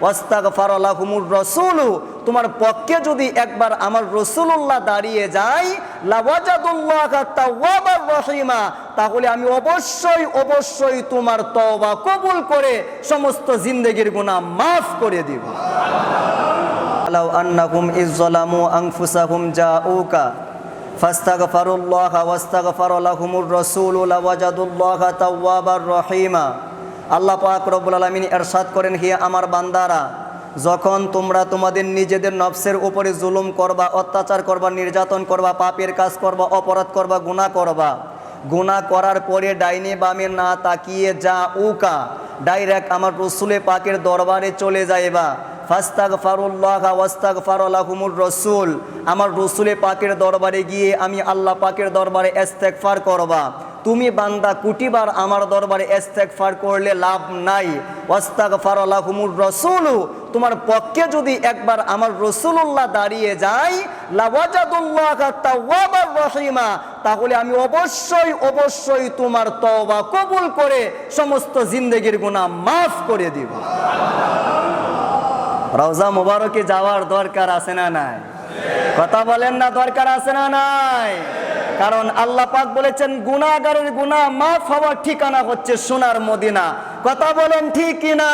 ওয়াস্তাগফার লাহুমুর রাসূলু, তোমার পক্ষে যদি একবার আমার রাসূলুল্লাহ দাঁড়িয়ে যায়, লাওয়াজাদুল্লাহা তাওয়াবার রহিমা, তাহলে আমি অবশ্যই অবশ্যই তোমার তওবা কবুল করে সমস্ত জিন্দেগীর গুনাহ মাফ করে দিব। লাউ আন্নাকুম ইযলামু আনফুসাহুম জাউকা ফাস্তাগফিরুল্লাহা ওয়াস্তাগফারা লাহুমুর রাসূলু লাওয়াজাদুল্লাহা তাওয়াবার রহিমা। আল্লাহ পাক রব্বুল আলামিন ইরশাদ করেন, হে আমার বান্দারা, যখন তোমরা তোমাদের নিজেদের নফসের উপরে জুলুম করবা, অত্যাচার করবা, নির্যাতন করবা, পাপের কাজ করবা, অপরাধ করবা, গুনাহ করবা, গুনাহ করার পরে ডাইনে বামে না তাকিয়ে জাউকা, ডাইরেক্ট আমার রাসূলে পাকের দরবারে চলে যাইবা। ফাস্তাগফিরুল্লাহা ওয়াস্তাগফারা লাহুমুর রাসূল, আমার রাসূলে পাকের দরবারে গিয়ে আমি আল্লাহ পাকের দরবারে ইস্তেগফার করবা। তুমি বান্দা কোটিবার আমার দরবারে ইস্তেগফার করলে লাভ নাই। ওয়াস্তাগফারা লাহুমুর রাসূলু, তোমার পক্ষে যদি একবার আমার রাসূলুল্লাহ দাঁড়িয়ে যায়, লাওয়াজাদুল্লাহা তাওয়াবার রহিমা, তাহলে আমি অবশ্যই অবশ্যই তোমার তওবা কবুল করে সমস্ত জিন্দেগীর গুনাহ মাফ করে দিব। রওজা মুবারকে যাওয়ার দরকার আছে না নাই? কথা বলেন না, দরকার আছে না নাই? কারণ আল্লাহ পাক বলেছেন গুনাহগারের গুনাহ মাফ হওয়ার ঠিকানা হচ্ছে সোনার মদিনা। কথা বলেন ঠিক কিনা?